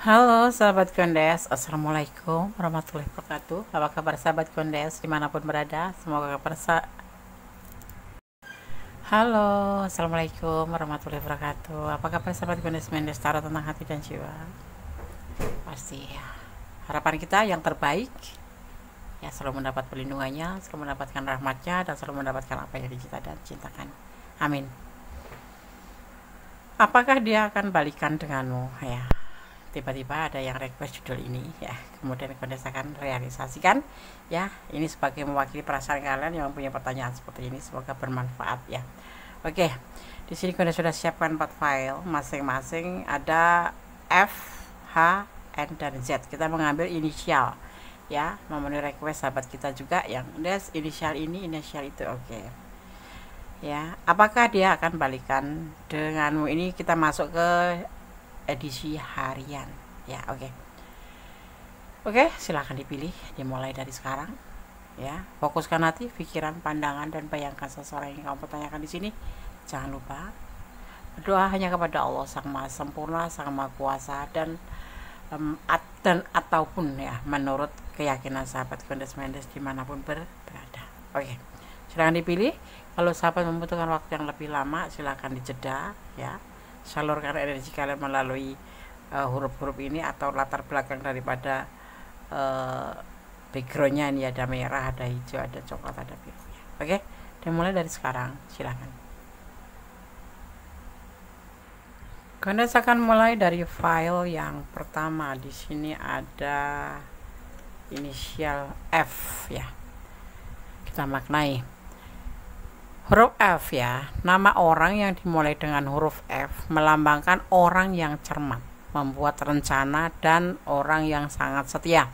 Halo sahabat Kondes, Assalamualaikum warahmatullahi wabarakatuh. Apa kabar sahabat Kondes dimanapun berada? Semoga Halo, Assalamualaikum warahmatullahi wabarakatuh. Apa kabar sahabat Kondes Mendes Tarot tentang hati dan jiwa? Pasti ya, harapan kita yang terbaik ya, selalu mendapat perlindungannya, selalu mendapatkan rahmatnya, dan selalu mendapatkan apa yang kita dan cintakan. Amin. Apakah dia akan balikan denganmu ya? Tiba-tiba ada yang request judul ini ya, kemudian Kondes akan realisasikan ya. Ini sebagai mewakili perasaan kalian yang punya pertanyaan seperti ini, semoga bermanfaat ya. Oke, di sini Kondes sudah siapkan 4 file, masing-masing ada F, H, N, dan Z. Kita mengambil inisial ya, memenuhi request sahabat kita juga yang des inisial ini, inisial itu. Oke ya, apakah dia akan balikan denganmu? Ini kita masuk ke edisi harian ya. Oke, silahkan dipilih, dimulai dari sekarang ya. Fokuskan hati, pikiran, pandangan, dan bayangkan seseorang yang kamu pertanyakan di sini. Jangan lupa berdoa hanya kepada Allah Sang Maha Sempurna, Sang Maha Kuasa, dan ataupun ya menurut keyakinan sahabat Kondes Mendes dimanapun berada. Oke, silahkan dipilih. Kalau sahabat membutuhkan waktu yang lebih lama, silahkan dijeda ya, salurkan energi kalian melalui huruf-huruf ini atau latar belakang daripada backgroundnya. Ini ada merah, ada hijau, ada coklat, ada biru ya. Oke, dimulai dari sekarang, silahkan. Kondes akan mulai dari file yang pertama. Di sini ada inisial F ya. Kita maknai huruf F ya, nama orang yang dimulai dengan huruf F melambangkan orang yang cermat, membuat rencana, dan orang yang sangat setia.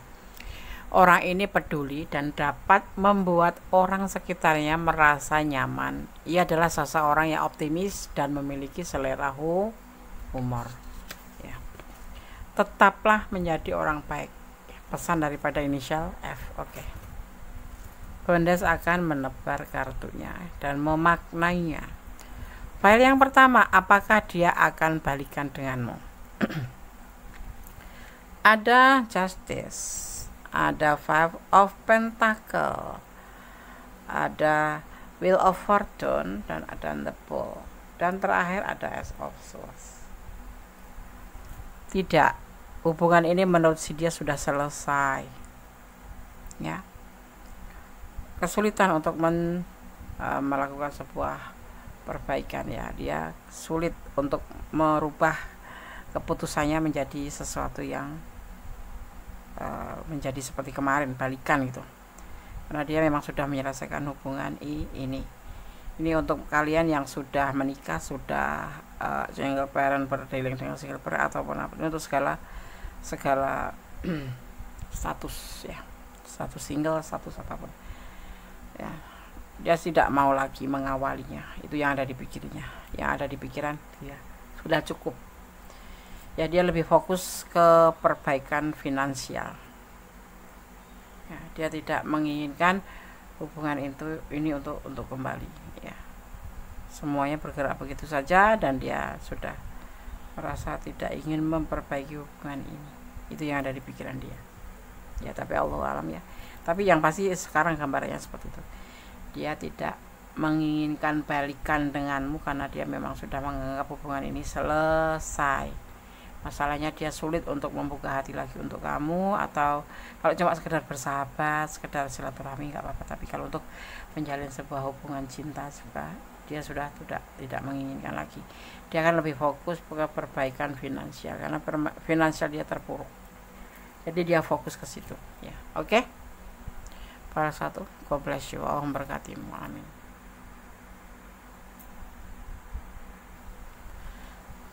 Orang ini peduli dan dapat membuat orang sekitarnya merasa nyaman. Ia adalah seseorang yang optimis dan memiliki selera humor ya. Tetaplah menjadi orang baik. Pesan daripada inisial F. Oke. Kondes akan menebar kartunya dan memaknainya. File yang pertama, apakah dia akan balikan denganmu? Ada Justice, ada Five of Pentacle, ada Wheel of Fortune, dan ada The Bull, dan terakhir ada Ace of Swords. Tidak, hubungan ini menurut si dia sudah selesai ya. Kesulitan untuk melakukan sebuah perbaikan ya, dia sulit untuk merubah keputusannya menjadi sesuatu yang menjadi seperti kemarin, balikan gitu, karena dia memang sudah menyelesaikan hubungan ini untuk kalian yang sudah menikah, sudah single parent, berdealing dengan single parent ataupun apa, untuk segala status ya, status single, status apapun ya, dia tidak mau lagi mengawalinya. Itu yang ada di pikirnya, yang ada di pikiran dia sudah cukup ya. Dia lebih fokus ke perbaikan finansial ya. Dia tidak menginginkan hubungan ini untuk kembali ya. Semuanya bergerak begitu saja dan dia sudah merasa tidak ingin memperbaiki hubungan ini. Itu yang ada di pikiran dia ya, tapi Allah alam ya. Tapi yang pasti sekarang gambarnya seperti itu. Dia tidak menginginkan balikan denganmu karena dia memang sudah menganggap hubungan ini selesai. Masalahnya dia sulit untuk membuka hati lagi untuk kamu, atau kalau cuma sekedar bersahabat, sekedar silaturahmi nggak apa-apa. Tapi kalau untuk menjalin sebuah hubungan cinta juga, dia sudah tidak menginginkan lagi. Dia akan lebih fokus ke perbaikan finansial karena finansial dia terpuruk. Jadi dia fokus ke situ ya. Oke? Para satu, God bless you, Allah memberkatimu, amin.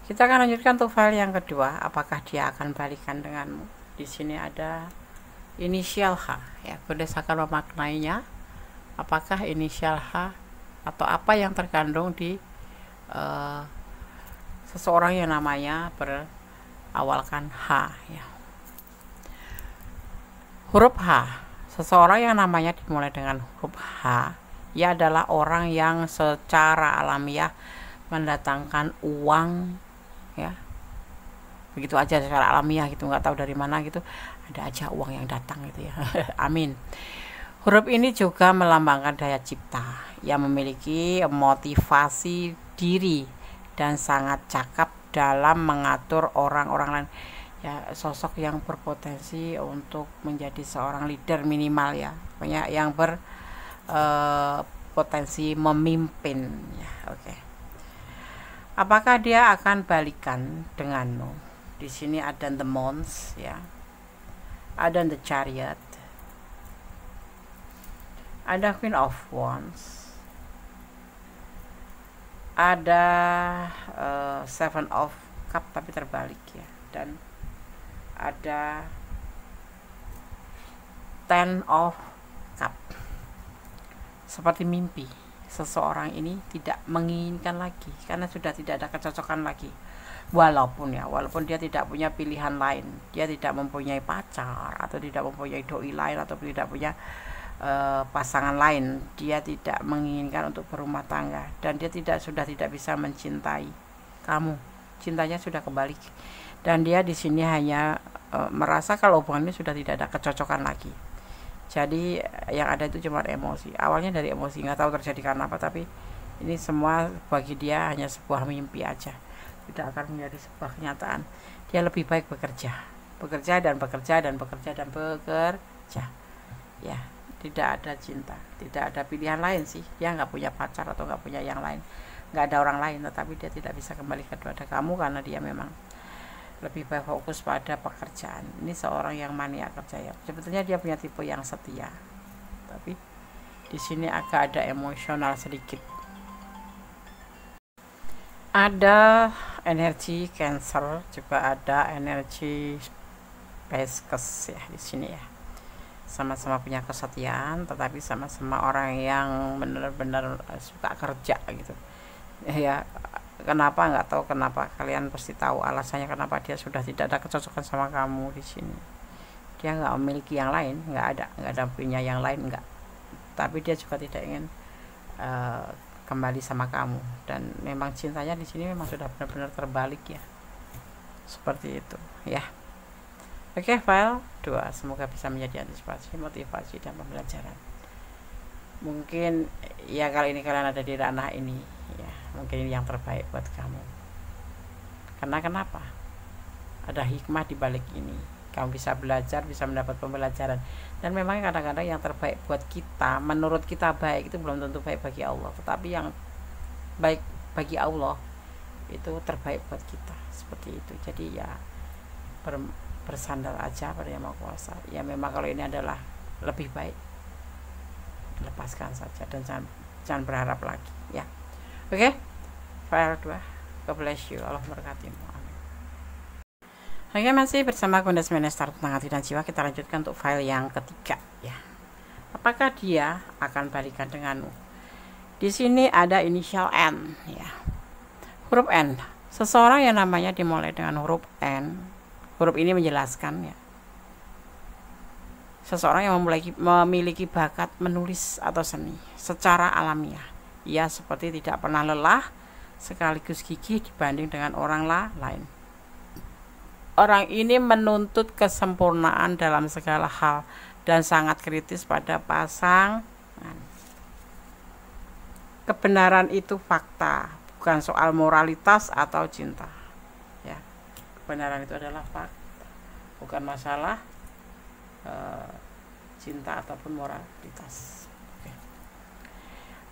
Kita akan lanjutkan tuh file yang kedua, apakah dia akan balikan denganmu. Di sini ada inisial H ya, Kondes akan memaknainya. Apakah inisial H atau apa yang terkandung di seseorang yang namanya berawalkan H ya. Huruf H, seseorang yang namanya dimulai dengan huruf H, ia adalah orang yang secara alamiah mendatangkan uang ya, begitu aja secara alamiah gitu, nggak tahu dari mana gitu, ada aja uang yang datang gitu ya. Amin. Huruf ini juga melambangkan daya cipta yang memiliki motivasi diri dan sangat cakap dalam mengatur orang-orang lain. Ya, sosok yang berpotensi untuk menjadi seorang leader minimal ya, banyak yang berpotensi memimpin ya. Oke. Apakah dia akan balikan denganmu? Di sini ada the Mons ya, ada the Chariot, ada Queen of Wands, ada Seven of Cup tapi terbalik ya, dan ada Ten of Cup. Seperti mimpi, seseorang ini tidak menginginkan lagi karena sudah tidak ada kecocokan lagi. Walaupun dia tidak punya pilihan lain, dia tidak mempunyai pacar atau tidak mempunyai doi lain atau tidak punya pasangan lain, dia tidak menginginkan untuk berumah tangga dan dia sudah tidak bisa mencintai kamu. Cintanya sudah kebalik dan dia di sini hanya merasa kalau hubungannya sudah tidak ada kecocokan lagi. Jadi yang ada itu cuma emosi. Awalnya dari emosi, nggak tahu terjadi karena apa, tapi ini semua bagi dia hanya sebuah mimpi aja, tidak akan menjadi sebuah kenyataan. Dia lebih baik bekerja ya. Tidak ada cinta, tidak ada pilihan lain sih. Dia nggak punya pacar atau nggak punya yang lain, nggak ada orang lain, tetapi dia tidak bisa kembali kepada kamu karena dia memang lebih baik fokus pada pekerjaan. Ini seorang yang mania kerja ya. Sebetulnya dia punya tipe yang setia, tapi di sini agak ada emosional sedikit. Ada energi Cancer, juga ada energi Pisces ya di sini ya. Sama-sama punya kesetiaan, tetapi sama-sama orang yang benar-benar suka kerja gitu. Ya, kenapa nggak tahu kenapa, kalian pasti tahu alasannya kenapa dia sudah tidak ada kecocokan sama kamu di sini. Dia nggak memiliki yang lain, nggak ada punya yang lain, nggak. Tapi dia juga tidak ingin kembali sama kamu dan memang cintanya di sini memang sudah benar-benar terbalik ya, seperti itu ya. Oke, file 2 semoga bisa menjadi antisipasi, motivasi dan pembelajaran. Mungkin ya kali ini kalian ada di ranah ini ya, mungkin ini yang terbaik buat kamu. Karena kenapa? Ada hikmah di balik ini. Kamu bisa belajar, bisa mendapat pembelajaran. Dan memang kadang-kadang yang terbaik buat kita, menurut kita baik itu belum tentu baik bagi Allah. Tetapi yang baik bagi Allah itu terbaik buat kita. Seperti itu. Jadi ya bersandar aja pada Yang Maha Kuasa. Ya memang kalau ini adalah lebih baik, lepaskan saja dan jangan berharap lagi ya. Oke, file 2. God bless you, Allah memberkatimu. Amin. Oke, masih bersama Kundas Menester tentang hati dan jiwa. Kita lanjutkan untuk file yang ketiga ya. Apakah dia akan balikan denganmu? Di sini ada inisial N ya. Huruf N. Seseorang yang namanya dimulai dengan huruf N. Huruf ini menjelaskan ya, seseorang yang memiliki bakat menulis atau seni secara alamiah. Ia seperti tidak pernah lelah, sekaligus gigih dibanding dengan orang lain. Orang ini menuntut kesempurnaan dalam segala hal dan sangat kritis pada pasangan. Kebenaran itu fakta, bukan soal moralitas atau cinta. Ya, kebenaran itu adalah fakta, bukan masalah cinta ataupun moralitas. Oke.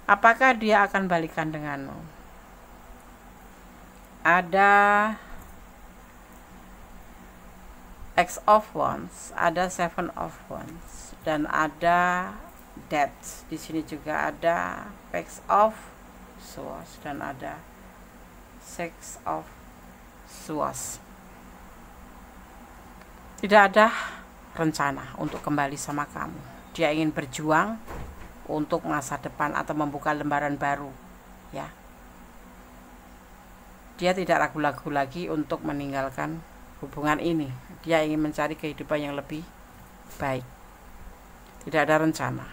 Apakah dia akan balikan denganmu? Ada X of Wands, ada Seven of Wands, dan ada Death. Di sini juga ada Page of Swords dan ada Six of Swords. Tidak ada rencana untuk kembali sama kamu. Dia ingin berjuang untuk masa depan atau membuka lembaran baru ya. Dia tidak ragu-ragu lagi untuk meninggalkan hubungan ini. Dia ingin mencari kehidupan yang lebih baik. Tidak ada rencana.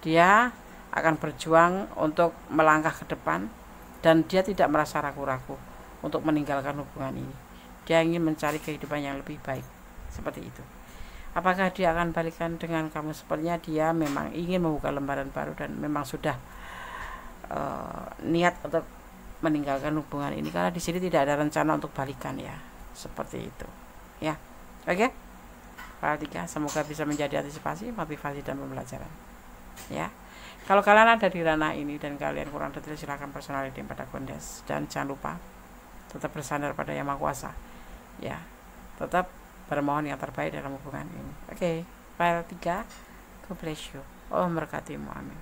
Dia akan berjuang untuk melangkah ke depan dan dia tidak merasa ragu-ragu untuk meninggalkan hubungan ini. dia ingin mencari kehidupan yang lebih baik, seperti itu. Apakah dia akan balikan dengan kamu? Sepertinya dia memang ingin membuka lembaran baru dan memang sudah niat untuk meninggalkan hubungan ini, karena di sini tidak ada rencana untuk balikan ya, seperti itu ya. Oke, file 3 semoga bisa menjadi antisipasi, motivasi, dan pembelajaran ya. Kalau kalian ada di ranah ini dan kalian kurang detail, silahkan personal reading pada Kondes, dan jangan lupa tetap bersandar pada Yang Maha Kuasa ya, tetap bermohon yang terbaik dalam hubungan ini. Oke, file 3, God bless you, Allah memberkatimu, amin.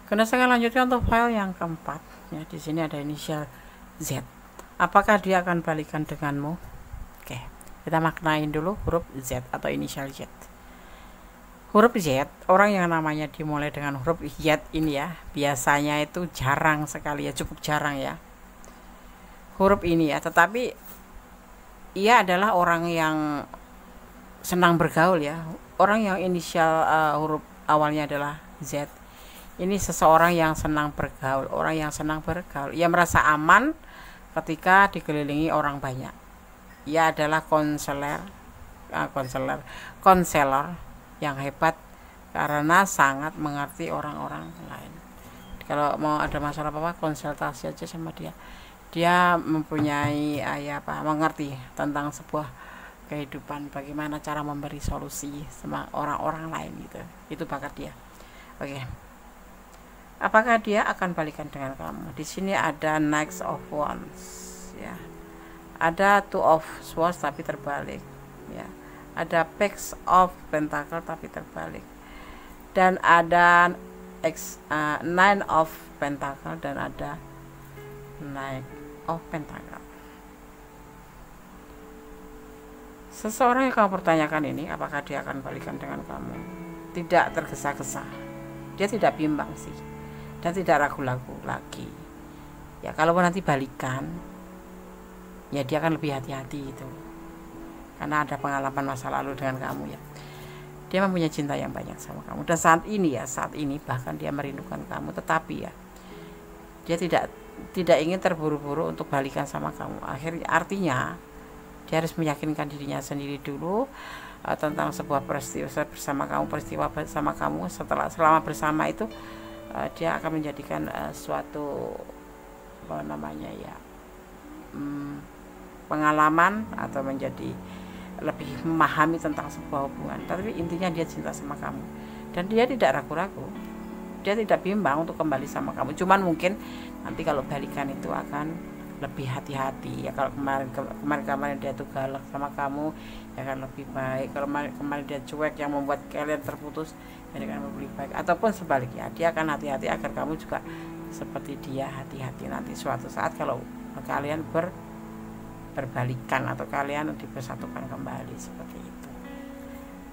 Kemudian saya lanjutkan untuk file yang keempat ya. Di sini ada inisial Z. Apakah dia akan balikan denganmu? Oke, kita maknain dulu huruf Z atau inisial Z. Huruf Z, orang yang namanya dimulai dengan huruf Z ini ya, biasanya itu jarang sekali ya, cukup jarang ya, huruf ini ya. Tetapi ia adalah orang yang senang bergaul ya. Orang yang inisial huruf awalnya adalah Z, ini seseorang yang senang bergaul, orang yang senang bergaul. Ia merasa aman ketika dikelilingi orang banyak. Ia adalah konselor yang hebat karena sangat mengerti orang-orang lain. Kalau mau ada masalah apa-apa, konsultasi aja sama dia. Dia mempunyai mengerti tentang sebuah kehidupan, bagaimana cara memberi solusi sama orang-orang lain gitu. Itu bakat dia. Oke. Apakah dia akan balikan dengan kamu? Di sini ada Knight of Wands ya. Ada Two of Swords tapi terbalik ya. Ada Page of Pentacle tapi terbalik. Dan ada Nine of Pentacle dan ada Knight of Pentacle. Seseorang yang kamu pertanyakan ini, apakah dia akan balikan dengan kamu? Tidak tergesa-gesa. Dia tidak bimbang sih. Dan tidak ragu-ragu lagi ya. Kalau nanti balikan ya, dia akan lebih hati-hati itu, karena ada pengalaman masa lalu dengan kamu ya. Dia mempunyai cinta yang banyak sama kamu, dan saat ini bahkan dia merindukan kamu. Tetapi ya, dia tidak ingin terburu-buru untuk balikan sama kamu. Artinya dia harus meyakinkan dirinya sendiri dulu tentang sebuah peristiwa bersama kamu. Selama bersama itu dia akan menjadikan suatu pengalaman atau menjadi lebih memahami tentang sebuah hubungan. Tapi intinya dia cinta sama kamu dan dia tidak ragu-ragu, dia tidak bimbang untuk kembali sama kamu. Cuman mungkin nanti kalau balikan itu akan lebih hati-hati ya. Kalau kemarin dia tuh galak sama kamu ya akan lebih baik. Kalau kemarin dia cuek yang membuat kalian terputus, dia akan lebih baik. Ataupun sebaliknya, dia akan hati-hati agar kamu juga seperti dia hati-hati nanti suatu saat kalau kalian berbalikan atau kalian dipersatukan kembali, seperti itu.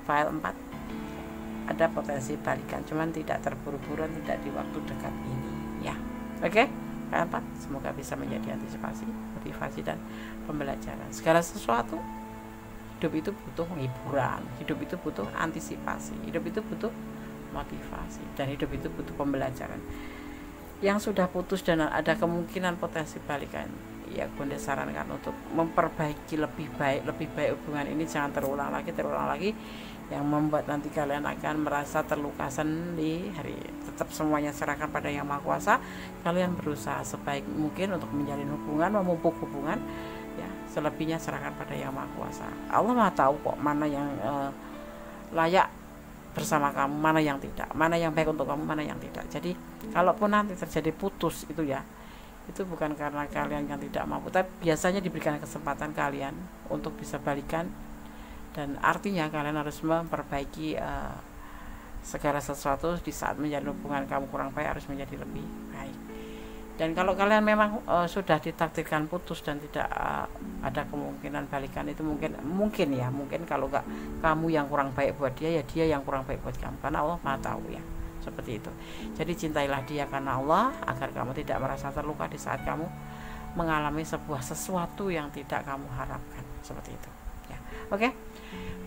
File 4, ada potensi balikan, cuman tidak terburu-buru, tidak di waktu dekat ini ya. Oke, file 4 semoga bisa menjadi antisipasi, motivasi, dan pembelajaran. Segala sesuatu, hidup itu butuh hiburan, hidup itu butuh antisipasi, hidup itu butuh motivasi, dan hidup itu butuh pembelajaran. Yang sudah putus dan ada kemungkinan potensi balikan, ya Bunda sarankan untuk memperbaiki lebih baik hubungan ini. Jangan terulang lagi yang membuat nanti kalian akan merasa terluka sendiri. Tetap semuanya serahkan pada Yang Maha Kuasa. Kalian berusaha sebaik mungkin untuk menjalin hubungan, memupuk hubungan ya. Selebihnya serahkan pada Yang Maha Kuasa. Allah Maha tahu kok mana yang layak bersama kamu, mana yang tidak, mana yang baik untuk kamu, mana yang tidak. Jadi kalaupun nanti terjadi putus itu ya, itu bukan karena kalian yang tidak mampu, tapi biasanya diberikan kesempatan kalian untuk bisa balikan, dan artinya kalian harus memperbaiki segala sesuatu. Di saat menjalin hubungan kamu kurang baik, harus menjadi lebih baik. Dan kalau kalian memang sudah ditakdirkan putus dan tidak ada kemungkinan balikan, itu mungkin kalau nggak kamu yang kurang baik buat dia, ya dia yang kurang baik buat kamu, karena Allah Maha tahu ya, seperti itu. Jadi cintailah dia karena Allah, agar kamu tidak merasa terluka di saat kamu mengalami sesuatu yang tidak kamu harapkan, seperti itu ya. Oke.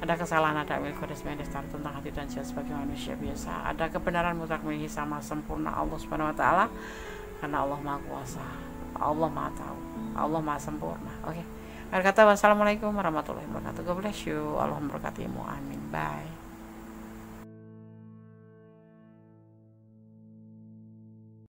Ada kesalahan, ada kodes mendestar tentang hati dan jiwa sebagai manusia biasa. Ada kebenaran mutlak milik sama sempurna Allah Subhanahu wa taala, karena Allah Maha Kuasa. Allah maha tahu, Allah maha sempurna. Oke, akhir kata wassalamualaikum warahmatullahi wabarakatuh. God bless you, Allah memberkatimu, amin, bye.